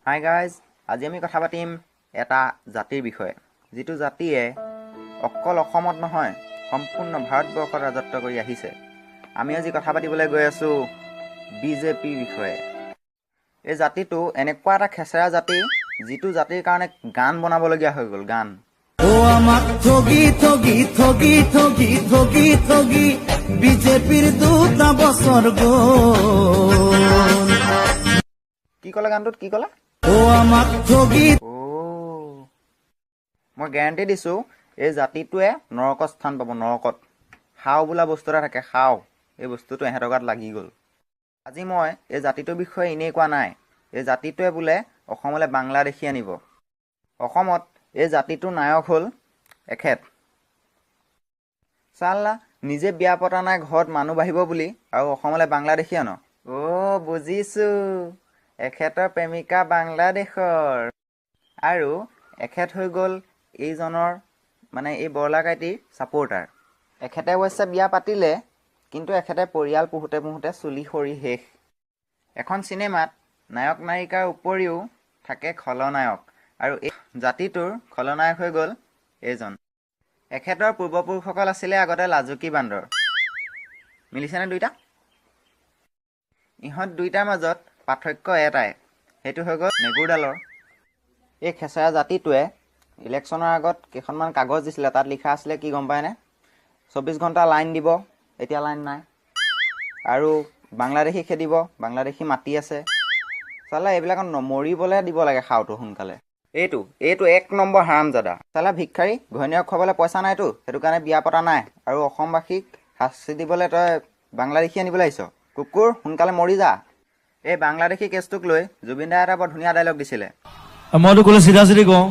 Hi guys, আজি আমি কথা পাতিম এটা জাতিৰ বিষয়ে, যিটো জাতিয়ে অকল অসমত নহয় সম্পূৰ্ণ ভাৰতবৰ্ষত ৰাজত্ব কৰি আহিছে। আমি আজি কথা পাতিবলৈ গৈ আছোঁ বিজেপিৰ বিষয়ে। এই জাতিটো এনেকুৱা এটা খেচেৰা জাতি, যিটো জাতিৰ কাৰণে গান বনাবলগীয়া হৈ গ'ল। গান বিজেপিৰ 2 বছৰ কি ক'লে গানটোত? কি ক'লে? মই গেৰাণ্টি দিছোঁ এই জাতিটোৱে নৰকত স্থান পাব। নৰকত সাও বোলা বস্তু এটা থাকে, সাও। এই বস্তুটো এহেঁতৰ গাত লাগি গ'ল। আজি মই এই জাতিটোৰ বিষয়ে এনেই কোৱা নাই। এই জাতিটোৱে বোলে অসমলৈ বাংলাদেশী আনিব। অসমত এই জাতিটোৰ নায়ক হ'ল এখেত। চাল্লা, নিজে বিয়া পতা নাই, ঘৰত মানুহ বাঢ়িব বুলি, আৰু অসমলৈ বাংলাদেশী আন। বুজিছোঁ, এখেতৰ প্ৰেমিকা বাংলাদেশৰ। আৰু এখেত হৈ গ'ল এইজনৰ এই বৰলাকাইটিৰ ছাপোৰ্টাৰ। এখেতে অৱশ্যে বিয়া পাতিলে, কিন্তু এখেতে পৰিয়াল পোহোঁতে পোহোঁতে চুলি সৰি শেষ। এখন চিনেমাত নায়ক নায়িকাৰ উপৰিও থাকে খলনায়ক, আৰু এই জাতিটোৰ খলনায়ক হৈ গ'ল এইজন। এখেতৰ পূৰ্বপুৰুষসকল আছিলে আগতে লাজুকী বান্দৰ। মিলিছেনে দুইটা? ইহঁত দুইটাৰ মাজত পাৰ্থক্য এটাই, সেইটো হৈ গ'ল নেগুৰডালৰ। এই খেচেৰা জাতিটোৱে ইলেকশ্যনৰ আগত কেইখনমান কাগজ দিছিলে, তাত লিখা আছিলে কি গম পায়নে? 24 ঘণ্টা লাইন দিব, এতিয়া লাইন নাই। আৰু বাংলাদেশী খেদিব, বাংলাদেশী মাতি আছে। চালা, এইবিলাকত মৰিবলৈ দিব লাগে সাওটো সোনকালে। এইটো 1 নম্বৰ হাৰামজাদা। চালা ভিক্ষাৰী, ঘৈণীয়েক খুৱাবলৈ পইচা নাইতো, সেইটো কাৰণে বিয়া পতা নাই, আৰু অসমবাসীক শাস্তি দিবলৈ তই বাংলাদেশী আনিবলৈ আহিছ। কুকুৰ, সোনকালে মৰি যা। এই বাংলাদেশী কেছটোক লৈ জুবিন দাই এটা বৰ ধুনীয়া ডাইলগ দিছিলে। মইতো ক'লে চিধা কওঁ,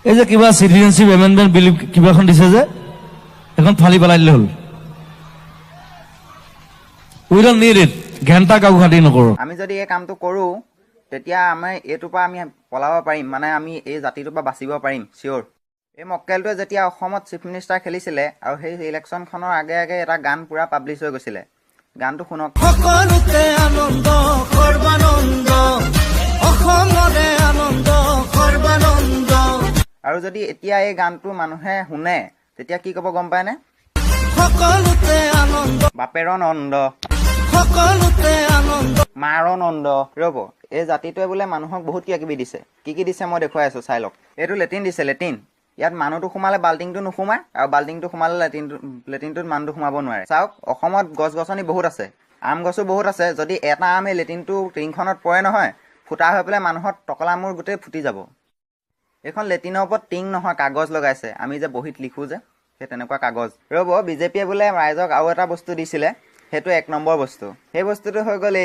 এই যে কিবা চিটিজেনশ্বিপ এমেণ্ডমেণ্ট বিল কিবা এখন দিছে যে, এখন ফালি পেলাই দিলে হ'ল। উই ডন্ট নিড ইট। ঘেণ্টা কাকো খাতি নকৰোঁ। আমি যদি এই কামটো কৰোঁ, তেতিয়া আমি এইটোৰ পৰা আমি পলাব পাৰিম, আমি এই জাতিটোৰ পৰা বাচিব পাৰিম, চিয়'ৰ। এই মক্কেলটোৱে যেতিয়া অসমত চিফ মিনিষ্টাৰ খেলিছিলে, আৰু সেই ইলেকশ্যনখনৰ আগে আগে এটা গান পূৰা পাব্লিছ হৈ গৈছিলে। গানটো শুনক। সকলোতে আনন্দ সৰ্বানন্দ, অসমৰে আনন্দ সৰ্বানন্দ। আৰু যদি এতিয়া এই গানটো মানুহে শুনে, তেতিয়া কি ক'ব গম পায়নে? সকলোতে আনন্দ, বাপেৰ নন্দ, সকলোতে আনন্দ, মাৰ নন্দ। ৰ'ব, এই জাতিটোৱে বোলে মানুহক বহুত কিবা কিবি দিছে। কি কি দিছে মই দেখুৱাই আছোঁ, চাই লওক। এইটো লেট্ৰিন দিছে, লেট্ৰিন। ইয়াত মানুহটো সোমালে বাল্টিংটো নোসোমায়, আৰু বাল্টিংটো সোমালে লেট্ৰিনটোত মানুহটো সোমাব নোৱাৰে। চাওক, অসমত গছ গছনি বহুত আছে, আম গছো বহুত আছে। যদি এটা আম এই লেট্ৰিনটো টিংখনত পৰে নহয়, ফুটা হৈ পেলাই মানুহৰ টকলা মূৰ গোটেই ফুটি যাব। এইখন লেট্ৰিনৰ ওপৰত টিং নহয়, কাগজ লগাইছে। আমি যে বহীত লিখোঁ যে, সেই তেনেকুৱা কাগজ। ৰ'ব, বিজেপিয়ে বোলে ৰাইজক আৰু এটা বস্তু দিছিলে, সেইটো 1 নম্বৰ বস্তু। সেই বস্তুটো হৈ গ'ল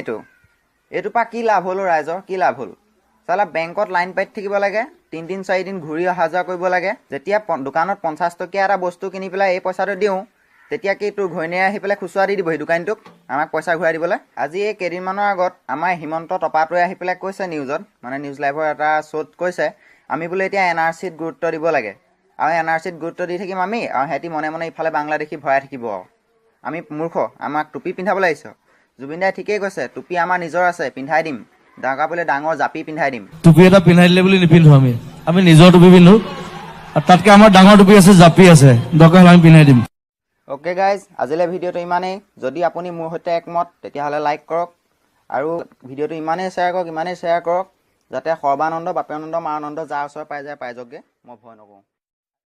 এইটোৰ পৰা কি লাভ হ'ল ৰাইজৰ? কি লাভ হ'ল? চালা, বেংকত লাইন পাতি থাকিব লাগে, 3 4 দিন ঘূৰি অহা যোৱা কৰিব লাগে। যেতিয়া দোকানত 50 টকীয়া এটা বস্তু কিনি পেলাই এই পইচাটো দিওঁ, তেতিয়া কি তোৰ ঘৈণীয়ে আহি পেলাই খুচুৰা দি দিব সেই দোকানীটোক আমাক পইচা ঘূৰাই দিবলৈ? আজি এই কেইদিনমানৰ আগত আমাৰ হিমন্ত টপাটোৱে আহি পেলাই কৈছে নিউজত, নিউজ লাইভৰ এটা শ্ব'ত কৈছে, আমি বোলে এতিয়া NRCত গুৰুত্ব দিব লাগে, আৰু NRCত গুৰুত্ব দি থাকিম আমি, আৰু সিহঁতি মনে মনে ইফালে বাংলাদেশী ভৰাই থাকিব। আমি মূৰ্খ, আমাক টুপি পিন্ধাবলৈ আহিছ। জুবিন দাই ঠিকেই কৈছে, টুপি আমাৰ নিজৰ আছে, পিন্ধাই দিম। দৰকাৰ পৰিলে ডাঙৰ জাপি পিন্ধাই দিম। টুপি এটা পিন্ধাই দিলে বুলি নিপিন্ধো আমি নিজৰ টুপি পিন্ধো, আৰু তাতকে আমাৰ ডাঙৰ টুপি আছে, জাপি আছে, দৰকাৰ হ'লে আমি পিন্ধাই দিম। অ'কে গাইজ, আজিলৈ ভিডিঅ'টো ইমানেই। যদি আপুনি মোৰ সৈতে একমত, তেতিয়াহ'লে লাইক কৰক, আৰু ভিডিঅ'টো ইমানেই শ্বেয়াৰ কৰক, যাতে সৰ্বানন্দ, বাপেৰনন্দ, মাৰানন্দ যাৰ ওচৰত পাই যায় পাই যাওকগৈ। মই ভয় নকৰোঁ।